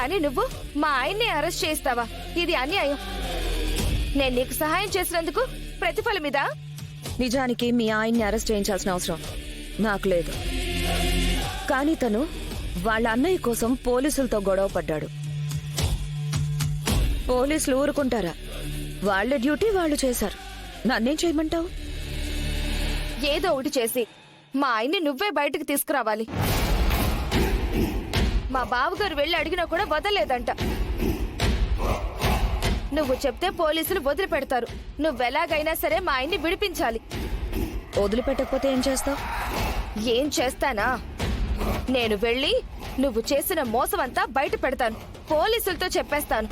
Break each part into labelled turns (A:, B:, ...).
A: కానీ నువ్వు మా ఆయన్ని అరెస్ట్ చేస్తావా? ఇది అన్యాయం. నేను నీకు సహాయం చేసినందుకు ప్రతిఫలం ఇదా?
B: నిజానికి మీ ఆయన్ని అరెస్ట్ చేయించాల్సిన అవసరం నాకు లేదు. కానీ తను వాళ్ళ అన్నయ్య కోసం పోలీసులతో గొడవ పడ్డాడు. పోలీసులు ఊరుకుంటారా? వాళ్ళ డ్యూటీ వాళ్ళు చేశారు. నన్నేం చేయమంటావు?
A: ఏదో ఒకటి చేసి మా ఆయన్ని నువ్వే బయటకు తీసుకురావాలి. మా బావగారు వెళ్ళి అడిగినా కూడా వదలలేదంట. నువ్వు చెప్తే పోలీసులు వదిలిపెడతారు. నువ్వెలాగైనా సరే మా ఆయన్ని విడిపించాలి.
B: వదిలిపెట్టకపోతే ఏం చేస్తావు?
A: ఏం చేస్తానా? నేను వెళ్ళి నువ్వు చేసిన మోసం అంతా బయట పెడతాను. పోలీసులతో చెప్పేస్తాను.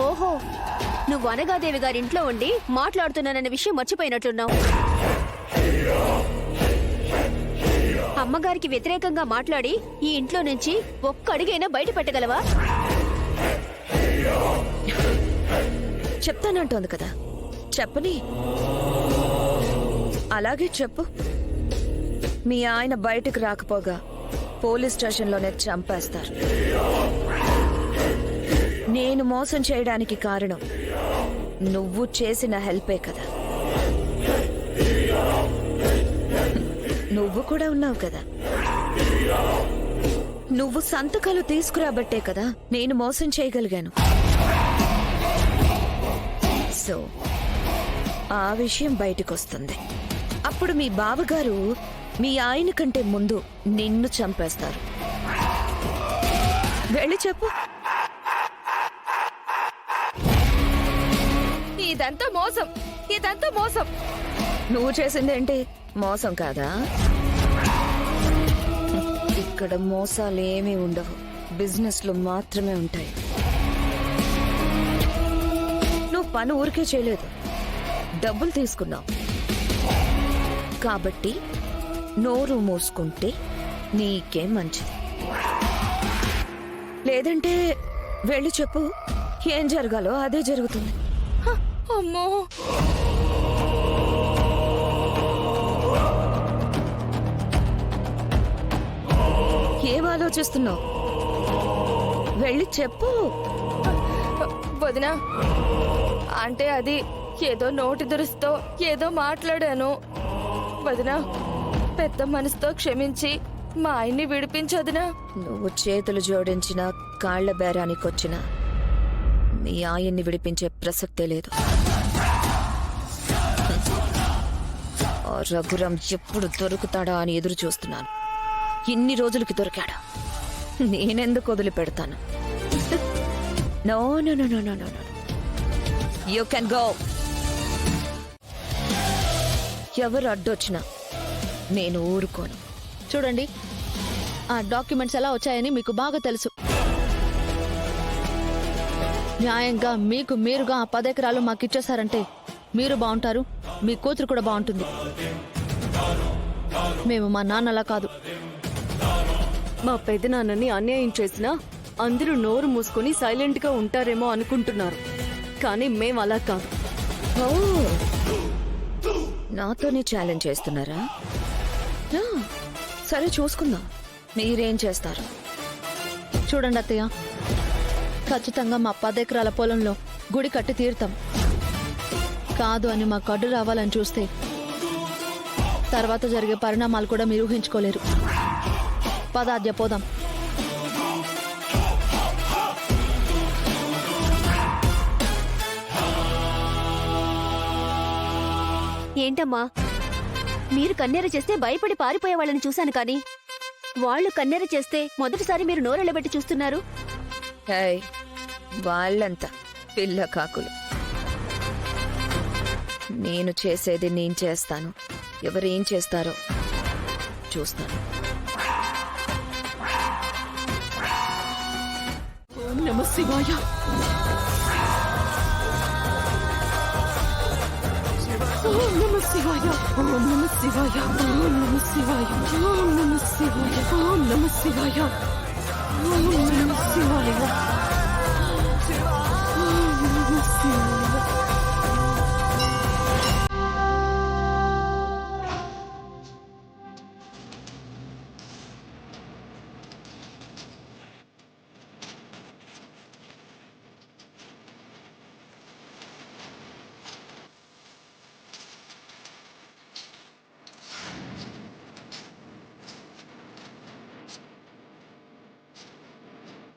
C: ఓహో, నువ్వు అనగాదేవి గారింట్లో ఉండి మాట్లాడుతున్నానన్న విషయం మర్చిపోయినట్లున్నావు. అమ్మగారికి వ్యతిరేకంగా మాట్లాడి ఈ ఇంట్లో నుంచి ఒక్క అడుగైనా బయట పెట్టగలవా?
B: చెప్తానంటోంది కదా, చెప్పని. అలాగే చెప్పు. మీ ఆయన బయటకు రాకపోగా పోలీస్ స్టేషన్లోనే చంపేస్తారు. నేను మోసం చేయడానికి కారణం నువ్వు చేసిన హెల్పే కదా. నువ్వు కూడా ఉన్నావు కదా. నువ్వు సంతకాలు తీసుకురాబట్టే కదా నేను మోసం చేయగలిగాను. సో ఆ విషయం బయటకొస్తుంది. అప్పుడు మీ బావగారు మీ ఆయన కంటే ముందు నిన్ను చంపేస్తారు. వెళ్ళి చెప్పు.
A: ఇదంతా మోసం, ఇదంతా మోసం.
B: నువ్వు చేసిందేంటి? మోసం కాదా? ఇక్కడ మోసాలేమీ ఉండవు, బిజినెస్లు మాత్రమే ఉంటాయి. నువ్వు పని ఊరికే చేయలేదు, డబ్బులు తీసుకున్నావు. కాబట్టి నోరు మూసుకుంటే నీకే మంచిది. లేదంటే వెళ్ళి చెప్పు, ఏం జరగాలో అదే జరుగుతుంది.
A: అమ్మో,
B: ఏం ఆలోచిస్తున్నావు? వెళ్ళి చెప్పు.
A: వదినా, అంటే అది ఏదో నోటి దురుస్తో ఏదో మాట్లాడాను. వదినా, పెద్ద మనసుతో క్షమించి మా ఆయన్ని విడిపించొదినా.
B: నువ్వు చేతులు జోడించిన కాళ్ల బేరానికొచ్చిన మీ ఆయన్ని విడిపించే ప్రసక్తే లేదు. ఆ రఘురాం ఎప్పుడు దొరుకుతాడా అని ఎదురు చూస్తున్నాను. ఇన్ని రోజులకి దొరికాడు. నేనెందుకు వదిలిపెడతాను? No no no no no no. You can go. ఎవరు అడ్డొచ్చినా నేను ఊరుకోను.
C: చూడండి, ఆ డాక్యుమెంట్స్ ఎలా వచ్చాయని మీకు బాగా తెలుసు. న్యాయంగా మీకు మీరుగా ఆ 10 ఎకరాలు మాకు ఇచ్చేశారంటే మీరు బాగుంటారు, మీ కూతురు కూడా బాగుంటుంది. మేము మా నాన్నలా కాదు.
D: మా పెదనాన్నని అన్యాయం చేసినా అందరూ నోరు మూసుకొని సైలెంట్ గా ఉంటారేమో అనుకుంటున్నారు. కానీ మేం అలా కాదు.
B: ఓ, నాతోనే ఛాలెంజ్ చేస్తున్నారా? సరే, చూసుకుందాం. మీరేం చేస్తారు?
C: చూడండి అత్తయ్య, ఖచ్చితంగా మా 10 ఎకరాల పొలంలో గుడి కట్టి తీరుతాం. కాదు అని మా కడ్డు రావాలని చూస్తే తర్వాత జరిగే పరిణామాలు కూడా మీరు ఊహించుకోలేరు. పదాద్య పోదాం.
E: ఏంటమ్మా, మీరు కన్నెర చేస్తే భయపడి పారిపోయే వాళ్ళని చూశాను, కానీ వాళ్ళు కన్నెర చేస్తే మొదటిసారి మీరు నోరెళ్ళబెట్టి చూస్తున్నారు.
B: ఏయ్, వాళ్ళంతా పిల్ల కాకులు. నేను చేసేది నేను చేస్తాను. ఎవరేం చేస్తారో చూస్తాను.
D: ఓం నమ శివాయ. ఓం నమ శివాయ. ఓం నమ శివాయ. ఓం నమ శివాయ. ఓం నమ శివాయ. ఓం నమ శివాయ. ఓం నమ శివాయ. ఓం నమ శివాయ.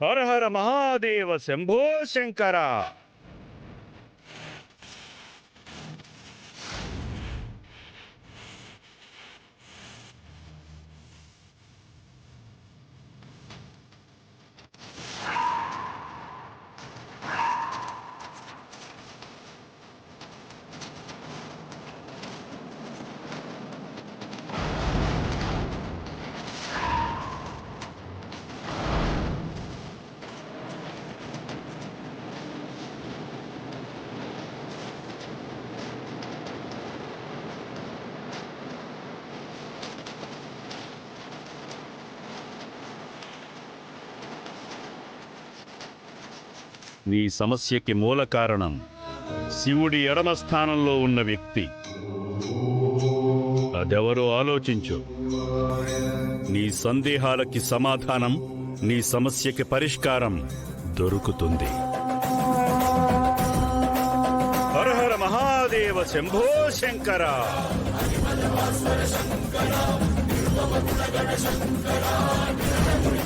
F: హర హర మహాదేవ శంభో శంకర. నీ సమస్యకి మూల కారణం శివుడి ఎడమ స్థానంలో ఉన్న వ్యక్తి. అదెవరో ఆలోచించు. నీ సందేహాలకి సమాధానం, నీ సమస్యకి పరిష్కారం దొరుకుతుంది. హర హర మహాదేవ శంభో శంకర.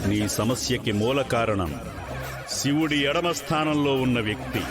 F: నీ సమస్యకి మూల కారణం శివుడి ఎడమ స్థానంలో ఉన్న వ్యక్తి.